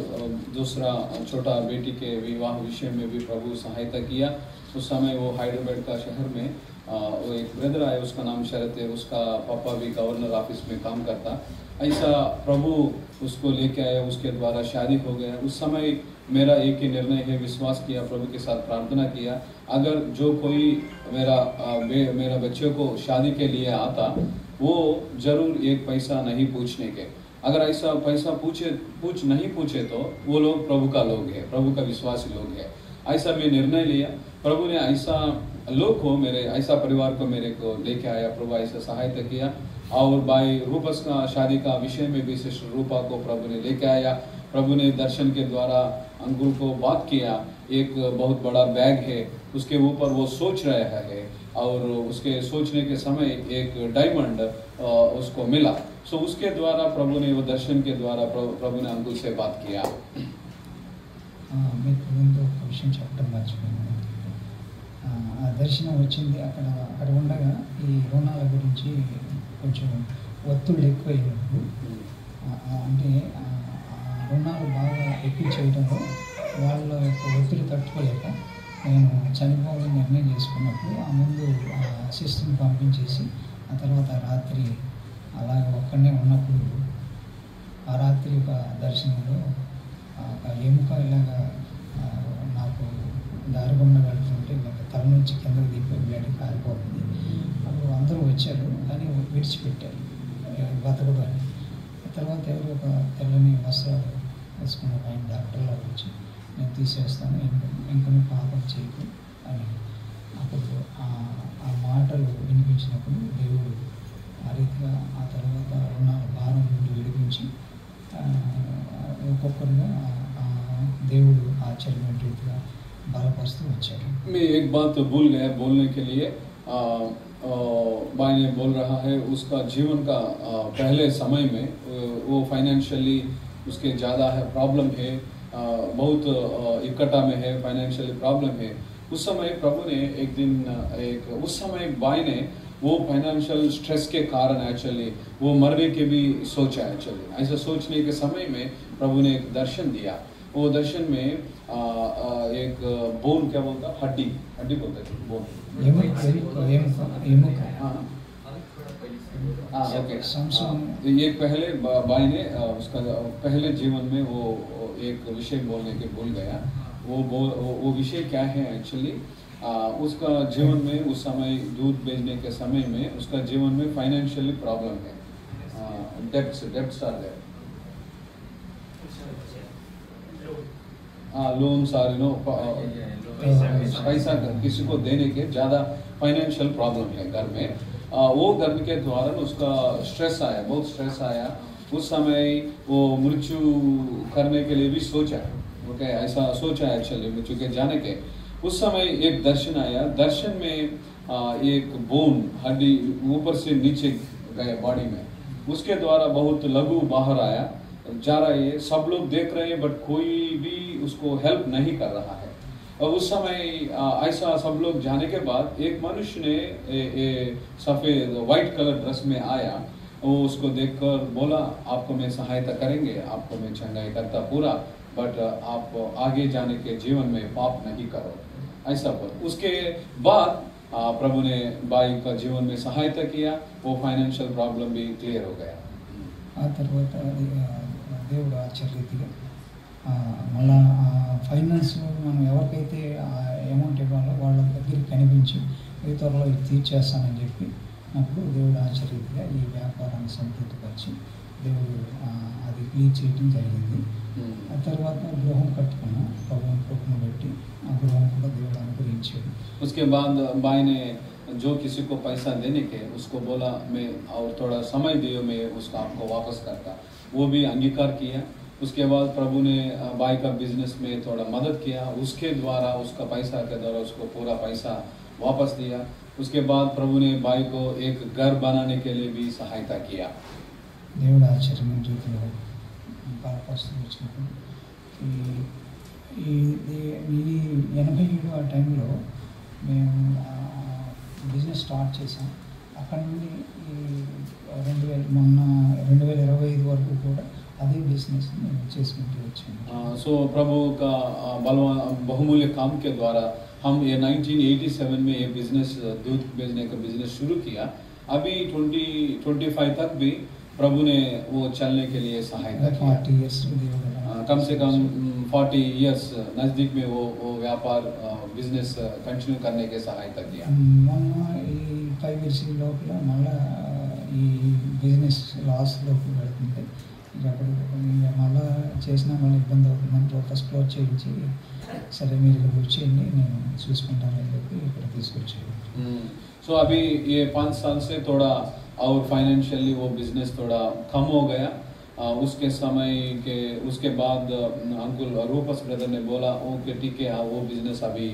दूसरा छोटा बेटी के विवाह विषय में भी प्रभु सहायता किया। उस समय वो हाइडेलबर्ग का शहर में वो एक ब्रदर आया, उसका नाम शरत है, उसका पापा भी गवर्नर ऑफिस में काम करता। ऐसा प्रभु उसको लेके आया, उसके द्वारा शादी हो गया। उस समय मेरा एक ही निर्णय है, विश्वास किया, प्रभु के साथ प्रार्थना किया, अगर जो कोई मेरा बच्चे को शादी के लिए आता वो जरूर एक पैसा नहीं पूछने के, अगर ऐसा पैसा पूछ नहीं पूछे तो वो लोग प्रभु का लोग है, प्रभु का विश्वासी लोग है। ऐसा मैं निर्णय लिया। प्रभु ने ऐसा लोग को मेरे ऐसा परिवार को मेरे को लेके आया, प्रभु ऐसा सहायता किया। और भाई रूपस का शादी का विषय में भी सिस्टर रूपा को प्रभु ने लेके आया। प्रभु ने दर्शन के द्वारा अंकुर को बात किया, एक बहुत बड़ा बैग है, उसके ऊपर वो सोच रहा है और उसके सोचने के समय एक डायमंड उसको मिला। सो उसके द्वारा प्रभु ने वो दर्शन के द्वारा प्रभु ने अंकुर से बात किया। మీకు ముందు ఒక విషయం చెప్పడం మర్చిపోయాను. ఆ దర్శనం వచ్చింది అక్కడ ఉండగా ఈ రుణాల గురించి కొంచెం ఒత్తిళ్ళు ఎక్కువైనప్పుడు, అంటే రుణాలు బాగా ఎక్కువ చేయడంలో వాళ్ళ యొక్క ఒత్తిడి తట్టుకోలేక నేను చనిపోవాలని నిర్ణయం చేసుకున్నప్పుడు ఆ ముందు సిస్టర్ని పంపించేసి ఆ తర్వాత రాత్రి అలాగ ఒక్కడనే ఉన్నప్పుడు ఆ రాత్రి ఒక దర్శనంలో ఒక ఎముక ఇలాగా నాకు దారిగుండా వెళ్తుంటే ఇలాగ తల నుంచి కిందకు దిప్పి బ్లడ్ కారిపోతుంది. అప్పుడు అందరూ వచ్చారు కానీ విడిచిపెట్టారు బతకదు అని. తర్వాత ఎవరు ఒక తెల్లని వస్త్రాలు వేసుకున్న ఆయన డాక్టర్లో వచ్చి నేను తీసేస్తాను, ఇంకా నువ్వు పాపం చేయకు అని అప్పుడు ఆ మాటలు వినిపించినప్పుడు దేవుడు ఆ రీతిగా ఆ తర్వాత రుణాల భారం నుండి విడిపించి ఒక్కొక్కరుగా దేవుడు ఆశ్చర్యమైన రీతిగా బలపరుస్తూ వచ్చాడు. मैं एक बात तो भूल गया बोलने के लिए, भाई ने बोल रहा है उसका जीवन का पहले समय में वो फाइनेंशियली उसके ज़्यादा है प्रॉब्लम है, बहुत इकट्ठा में है, फाइनेंशियली प्रॉब्लम है। उस समय प्रभु ने एक दिन उस समय एक भाई ने वो फाइनेंशियल स्ट्रेस के कारण एक्चुअली वो मरने के भी सोचा एक्चुअली। ऐसा सोचने के समय में प्रभु ने एक दर्शन दिया। वो दर्शन में एक बोन क्या बोलता, हड्डी बोलते थे, बोन ये पहले भाई ने उसका पहले जीवन में वो एक विषय बोलने के भूल गया। वो विषय क्या है एक्चुअली, उसका जीवन में उस समय दूध बेचने के समय में उसका जीवन में फाइनेंशियली प्रॉब्लम है, debts are there, loans are you know पैसा किसी को देने के ज़्यादा फाइनेंशियल प्रॉब्लम है घर में। वो घर के द्वारा उसका स्ट्रेस आया, बहुत स्ट्रेस आया। उस समय वो मृत्यु करने के लिए भी सोचा, ओके ऐसा सोचा एक्चुअली मृत्यु के जाने के। उस समय एक दर्शन आया, दर्शन में एक बोन हड्डी ऊपर से नीचे गए बॉडी में, उसके द्वारा बहुत लघु बाहर आया जा रहा है, सब लोग देख रहे हैं बट कोई भी उसको हेल्प नहीं कर रहा है। और उस समय ऐसा सब लोग जाने के बाद एक मनुष्य ने सफ़ेद वाइट कलर ड्रेस में आया, वो उसको देखकर बोला आपको मैं सहायता करेंगे, आपको मैं चंगाई करता पूरा, बट आप आगे जाने के जीवन में पाप नहीं करो ऐसा बोल। उसके बाद प्रभु ने भाई का जीवन में सहायता किया, वो फाइनेंशियल प्रॉब्लम भी क्लियर हो गया। ఆ తర్వాత దేవుడు ఆశ్చర్యరీతిగా మళ్ళా ఫైనాన్స్ మనం ఎవరికైతే అమౌంట్ ఇవ్వాలో వాళ్ళ దగ్గరికి కనిపించి ఈ త్వరలో ఇది తీర్చేస్తానని చెప్పి అప్పుడు దేవుడు ఆశ్చర్యరీతిగా ఈ వ్యాపారాన్ని సంతృప్తిపరిచి దేవుడు అది క్లియర్ చేయడం జరిగింది। ఆ తర్వాత గృహం కట్టుకున్నాం, ప్రభువుని కృపను బట్టి ఆ గృహం కూడా దేవుడు అనుగ్రహించాడు। उसके बाद भाई ने जो किसी को पैसा देने के उसको बोला मैं और थोड़ा समय दियो, मैं उसका आपको वापस करता, वो भी अंगीकार किया। उसके बाद प्रभु ने भाई का बिजनेस में थोड़ा मदद किया, उसके द्वारा उसका पैसा के द्वारा उसको पूरा पैसा वापस दिया। उसके बाद प्रभु ने भाई को एक घर बनाने के लिए भी सहायता किया। దేవుడు ఆశ్చర్యమైన రీతిలో బలపరుస్తూ వచ్చినప్పుడు ఈ 87 ఆ టైంలో మేము బిజినెస్ స్టార్ట్ చేసాం। అక్కడ నుండి ఈ 2025 వరకు కూడా అదే బిజినెస్ చేసుకుంటూ వచ్చాను. सो प्रभु का बलवान बहुमूल्य काम के द्वारा हम ये 1987 में ये बिजनेस दूध बेचने का बिजनेस शुरू किया. अभी 2025 तक भी प्रभु ने वो चलने के लिए सहायता किया. 40 इयर्स कम से कम 40 इयर्स नज़दीक में वो व्यापार बिजनेस कंटिन्यू करने के सहायता किया. మొన్న ఈ 5 ఇయర్స్ లోపల మళ్ళీ ఈ బిజినెస్ లాస్లోకి వెళ్తుంది. ఇక అప్పుడు ఇంకా మళ్ళీ చేసినా మళ్ళీ ఇబ్బంది అవుతుందని ఫస్ట్ క్లోజ్ చేయించి సరే మీరు ఇక్కడ వచ్చేయండి నేను చూసుకుంటానని చెప్పి ఇక్కడ తీసుకొచ్చాను. सो अभी ये 5 साल से थोड़ा और फाइनेंशियली वो बिजनेस थोड़ा कम हो गया. उसके समय के उसके बाद अंकुल रूपस ब्रदर ने बोला ओके ठीक है वो बिजनेस अभी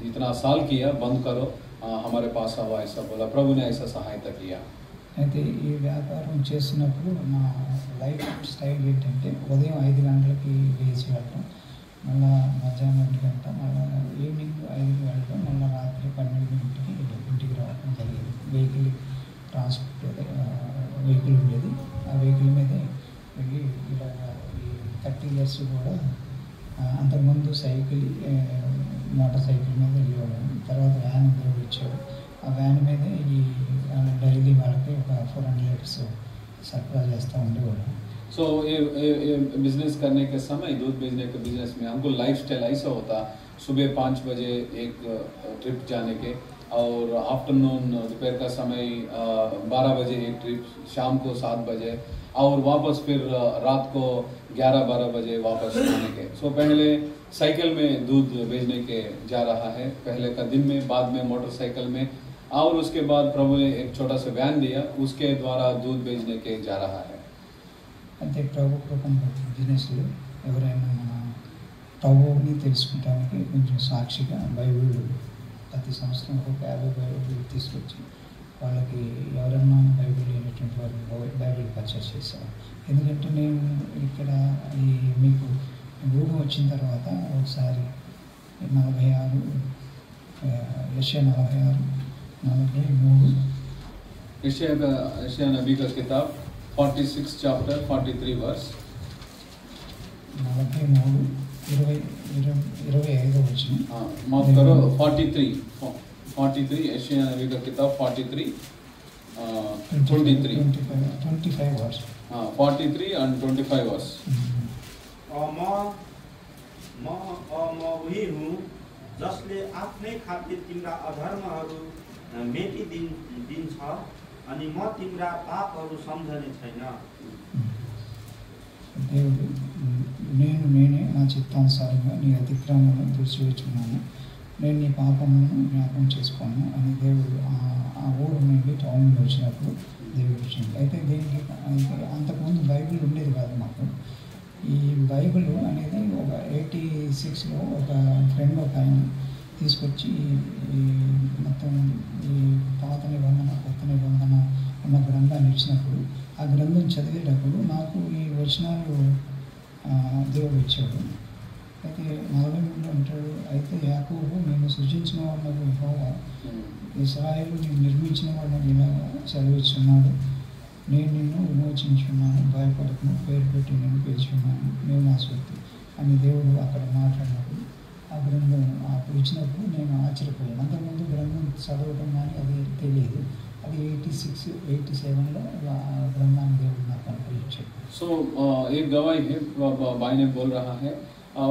इतना साल किया बंद करो हमारे पास आओ ऐसा बोला. प्रभु ने ऐसा सहायता किया. అయితే ఈ వ్యాపారం చేస్తున్నప్పుడు నా లైఫ్ స్టైల్ ఏంటంటే ఉదయం 5 గంటలకి లేచి వెళ్ళడం, మళ్ళీ మధ్యాహ్నం 1 గంట, మళ్ళీ ఈవినింగ్ 5కి వెళ్ళడం, మళ్ళీ రాత్రి 12 ఇంటికి రావడం జరిగేది. ట్రాన్స్పోర్ట్ వెహికల్ ఉండేది. ఆ వెహికల్ మీదే వెళ్ళి ఇలా ఈ 30 ఇయర్స్ కూడా అంతకుముందు సైకిల్ మోటార్ సైకిల్ మీద వెళ్ళేవాళ్ళం. తర్వాత వ్యాన్ అందరూ వచ్చాడు. ఆ వ్యాన్ మీదే ఈ డైలీ వాళ్ళకి ఒక 400 లీటర్స్ సరఫరా చేస్తూ ఉండేవాళ్ళం. सो ये बिजनेस करने के समय दूध बेचने के बिजनेस में हमको लाइफ स्टाइल ऐसा होता सुबह 5 बजे एक ट्रिप जाने के और आफ्टरनून दोपहर का समय 12 बजे एक ट्रिप, शाम को 7 बजे और वापस फिर रात को 11-12 बजे वापस आने के. सो पहले साइकिल में दूध बेचने के जा रहा है पहले का दिन में, बाद में मोटरसाइकिल में और उसके बाद प्रभु ने एक छोटा सा वैन दिया उसके द्वारा दूध बेचने के जा रहा है. అంటే ప్రభు కృపను బట్టి బిజినెస్లో ఎవరైనా మన ప్రభువుని తెలుసుకుంటానికి కొంచెం సాక్షిగా బైబిల్ ప్రతి సంవత్సరం ఒక 50 బైబిల్ తీసుకొచ్చి వాళ్ళకి ఎవరన్నా బైబిల్ లేనటువంటి వాళ్ళు బైబిల్ పర్చేస్ చేశారు. ఎందుకంటే నేను ఇక్కడ ఈ మీకు గూడెం వచ్చిన తర్వాత ఒకసారి 46 యెషయా 46 43 यशायाह नबी का किताब 46 चैप्टर 43 वर्स 43 25 వచ్చిన माफ करो 43 यशायाह नबी का किताब 43 25 वर्ष 43 and 25 वर्स. म उही हुँ जसले आफ्नै खातिर तिम्रा अधर्महरू मेटिदिन्छ अनि म तिम्रा पापहरू सम्झने छैन. దేవుడు నేనే నా చిత్తానుసారంగా నీ అతిక్రమలను తుడిచివేస్తున్నాను, నేను నీ పాపములను జ్ఞాపకం చేసుకోను అని దేవుడు ఆ ఊరు నుండి టౌన్లో వచ్చినప్పుడు దేవుడు వచ్చింది. అయితే దీనికి అంతకుముందు బైబిల్ ఉండేది కాదు మాకు. ఈ బైబిల్ అనేది ఒక 86లో ఒక ఫ్రెండ్ ఒక ఆయన తీసుకొచ్చి ఈ మొత్తం ఈ పాత నిబంధన కొత్త నిబంధన ఉన్న గ్రంథాన్ని ఇచ్చినప్పుడు ఆ గ్రంథం చదివేటప్పుడు నాకు ఈ వచనాలు దేవుడు ఇచ్చాడు. అయితే 43 అంటాడు, అయితే యాకోబు నేను సృజించిన వాళ్ళకు యెహోవా, ఇశ్రాయేలు నేను నిర్మించిన వాళ్ళని ఇలా చదివిస్తున్నాడు, నేను నిన్ను విమోచించున్నాను, భయపడకును, పేరు పెట్టి నేను పిలిచున్నాను, నేను నా సొత్తు అని దేవుడు అక్కడ మాట్లాడినప్పుడు ఆ గ్రంథం అప్పుడు ఇచ్చినప్పుడు నేను ఆశ్చర్యపోయాను. అంతకుముందు గ్రంథం చదవడం కానీ అది తెలియదు. అది 86-87లో గ్రంథాన్ని దేవుడు నాకు అనుగ్రహించాడు. सो एक गवाही है भाई ने बोल रहा है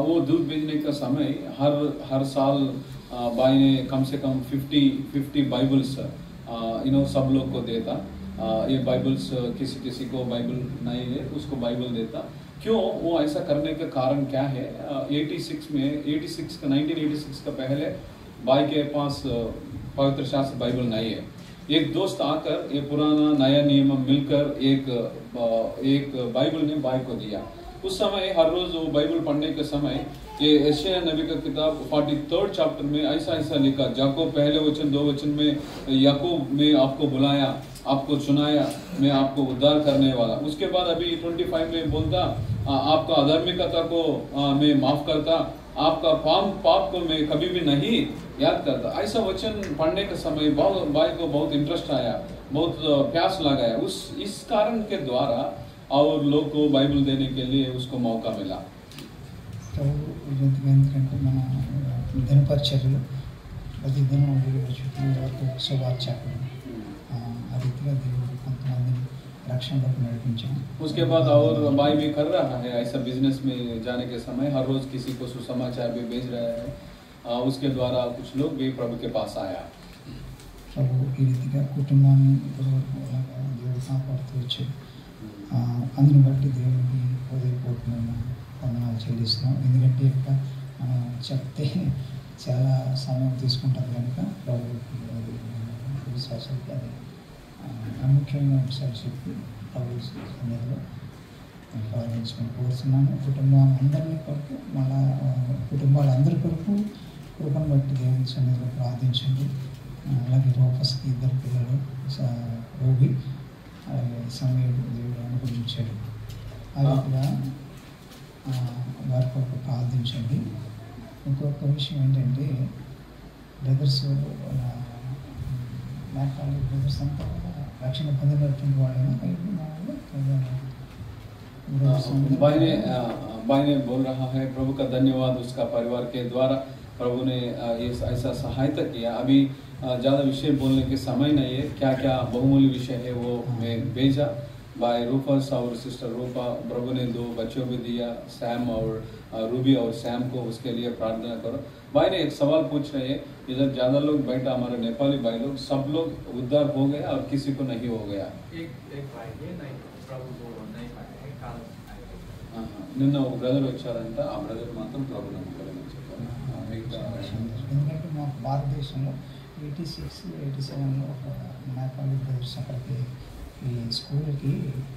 वो दूध बेचने का समय हर साल भाई ने कम से कम 50 बाइबल्स सब लोग को देता. ये बाइबल्स किसी को बाइबल नहीं है उसको बाइबल देता. क्यों वो ऐसा करने का कारण क्या है? 1986 का पहले भाई के पास पवित्र शास्त्र बाइबल नहीं है. एक दोस्त आकर ये पुराना नया नियम मिलकर एक बाइबल ने भाई को दिया. उस समय हर रोज वो बाइबल पढ़ने के समय ये यशायाह नबी का किताब 43rd चैप्टर में ऐसा लिखा, याकूब पहले वचन 2 वचन में याकूब में आपको बुलाया, आपको चुनाया, मैं आपको उद्धार करने वाला. उसके बाद अभी 25 में बोलता आपका अधर्मिकता को मैं माफ करता, आपका पाप को मैं कभी भी नहीं याद करता. ऐसा वचन पढ़ने के समय भाई को बहुत इंटरेस्ट आया, बहुत प्यास लगाया. इस कारण के द्वारा और लोग को बाइबल देने के लिए उसको मौका मिला। ఎందుకంటే మన దినపరిచర్యలు ప్రతిదినం వీడియో చుట్టూ వరకు సువార్త చెప్పడం ఆ రీతిగా దేవుడు కొంతమందిని రక్షణలోకి నడిపించాం। उसके बाद और भाई भी कर रहा है ऐसा बिजनेस में जाने के समय हर रोज किसी को सुसमाचार भी भेज रहा है। उसके द्वारा कुछ लोग भी प्रभु के पास आया। ప్రభు ఈ రీతిగా కుటుంబాన్ని ఇప్పటివరకు అలాగా దేవుడు కాపాడుతూ వచ్చాడు। అందుని బట్టి దేవుడికి హృదయపూర్వకమైన వందనాలు చెల్లిస్తున్నాం। ఎందుకంటే ఇక్కడ మనం చెప్తే చాలా సమయం తీసుకుంటుంది కనుక ప్రభుకి అది విశ్వాసానికి అది ప్రాముఖ్యమైన విషయాలు చెప్పి ప్రభు సన్నిధిలో ప్రార్థించుకొని కోరుతున్నాను। కుటుంబం అందరినీ కొరకు మళ్ళా కుటుంబాలందరి కొరకు కృపను బట్టి దేవుని సన్నిధిలో ప్రార్థించండి। అలాగే రూపస్కి 2 పిల్లలు రోగి అలాగే సమయంలో దేవుడు అనుగ్రహించాడు। అలాగా వారి కొరకు ప్రార్థించండి। ఇంకొక విషయం ఏంటంటే బ్రదర్స్ మేకాలి బ్రదర్స్ అంతా రక్షణ పొందినటువంటి వాళ్ళైనా भाई ने बोल रहा है प्रभु का धन्यवाद उसका परिवार के द्वारा प्रभु ने ऐसा सहायता किया। अभी ज़्यादा विषय बोलने के समय नहीं है, क्या क्या बहुमूल्य विषय है वो मैं भेजा। भाई रूपस और सिस्टर रूपा प्रभु ने 2 बच्चों को दिया, सैम और रूबी और सैम को, उसके लिए प्रार्थना करो। भाई ने एक सवाल पूछ रहे हैं, इधर ज़्यादा लोग बैठा हमारे नेपाली भाई लोग सब लोग उद्धार हो गया और किसी को नहीं हो गया। एक भाई ये नहीं प्रभु को नहीं पाए काल నిన్న ఒక బ్రదర్ వచ్చారంట, ఆ బ్రదర్ మాత్రం ప్రభు నమ్ముకోలేదని చెప్పారు। ఎందుకంటే మా భారతదేశంలో 86, 87లో ఒక నేపాలి బ్రదర్స్ అక్కడికి ఈ స్కూల్కి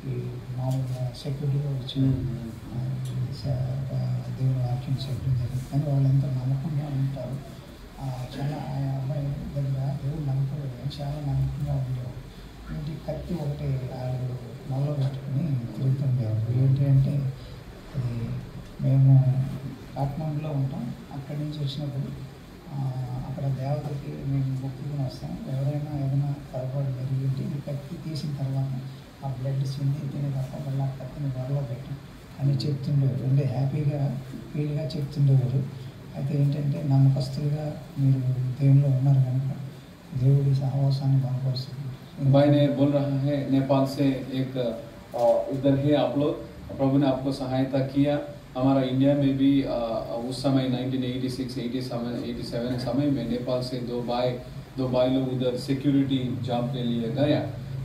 ఈ మామూలుగా సెక్యూరిటీగా వచ్చి దేవుడు వాక్యం చెప్పడం జరిగింది। కానీ వాళ్ళంతా నమ్మకంగా ఉంటారు। చాలా ఆ అమ్మాయి దగ్గర దేవుడు నమ్మకం చాలా నమ్మకంగా ఉండేవారు। ఏంటి కత్తి ఒకటి వాళ్ళు మొదలు పెట్టుకుని తిరుగుతుండేవారు। ఏంటి అంటే అది మేము కాట్మండ్లో ఉంటాం, అక్కడి నుంచి వచ్చినప్పుడు అక్కడ దేవతకి మేము మొక్కుకుని వస్తాం, ఎవరైనా ఏదైనా పొరపాటు జరిగింది ఈ కత్తి తీసిన తర్వాత ఆ బ్లడ్ సింది తినే తప్ప మళ్ళీ ఆ కత్తిని వరలో పెట్టాం అని చెప్తుండేవారు। అంటే హ్యాపీగా ఫీల్గా చెప్తుండేవారు। అయితే ఏంటంటే నమ్మకస్తులుగా మీరు దేవుల్లో ఉన్నారు కనుక దేవుడి సహవాసాన్ని బలపరుస్తుంది। भाई ने बोल रहा है नेपाल से एक उधर है आप लोग, प्रभु ने आपको सहायता किया। हमारा इंडिया में भी उस समय 1986, 87 समय में नेपाल से 2 भाई लोग उधर सिक्योरिटी जॉब के लिए गया।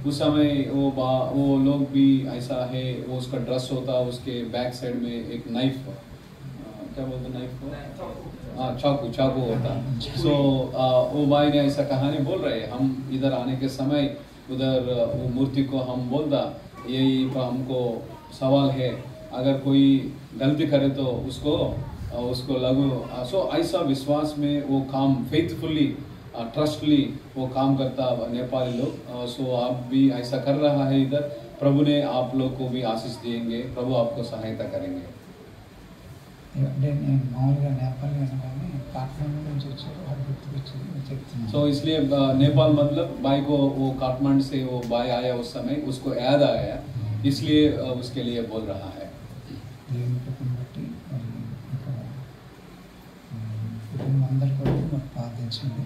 उस समय वो लोग भी ऐसा है, वो उसका ड्रेस होता, उसके बैक साइड में एक नाइफ, क्या बोलते नाइफ को, हाँ चाकू होता। सो वो भाई ने ऐसा कहानी बोल रहे, हम इधर आने के समय उधर वो मूर्ति को हम बोलता, यही हमको सवाल है, अगर कोई गलती करे तो उसको लगो। सो ऐसा विश्वास में वो काम फेथफुली ट्रस्टली वो काम करता नेपाली लोग। सो आप भी ऐसा कर रहा है इधर, प्रभु ने आप लोग को भी आशीष देंगे, प्रभु आपको सहायता करेंगे। అంటే నేను మామూలుగా నేపాల్ అనగానే కాట్మండ్ నుంచి వచ్చారు, అది గుర్తుకొచ్చింది చెప్తున్నాను। सो इसलिए नेपाल मतलब भाई को वो काठमांडू से वो भाई आया उस समय, उसको याद आया, इसलिए उसके लिए बोल रहा है। దేవుని కృపను బట్టి మరి ఇంకా కుటుంబం అందరి కొరకు మరి ప్రార్థించండి।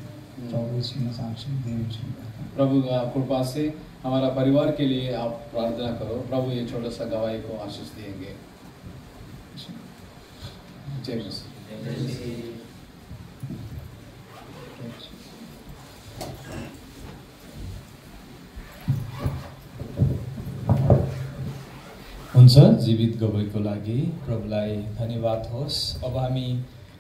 ప్రభు చిన్న సాక్షి దీవించండి। प्रभु कृपा से हमारा परिवार के लिए आप प्रार्थना करो, प्रभु ये छोटा सा गवाही को आशीष देंगे। जय मसीह। हुन्छ, जीवित गवाईको लागि प्रभुलाई धन्यवाद होस्। अब हामी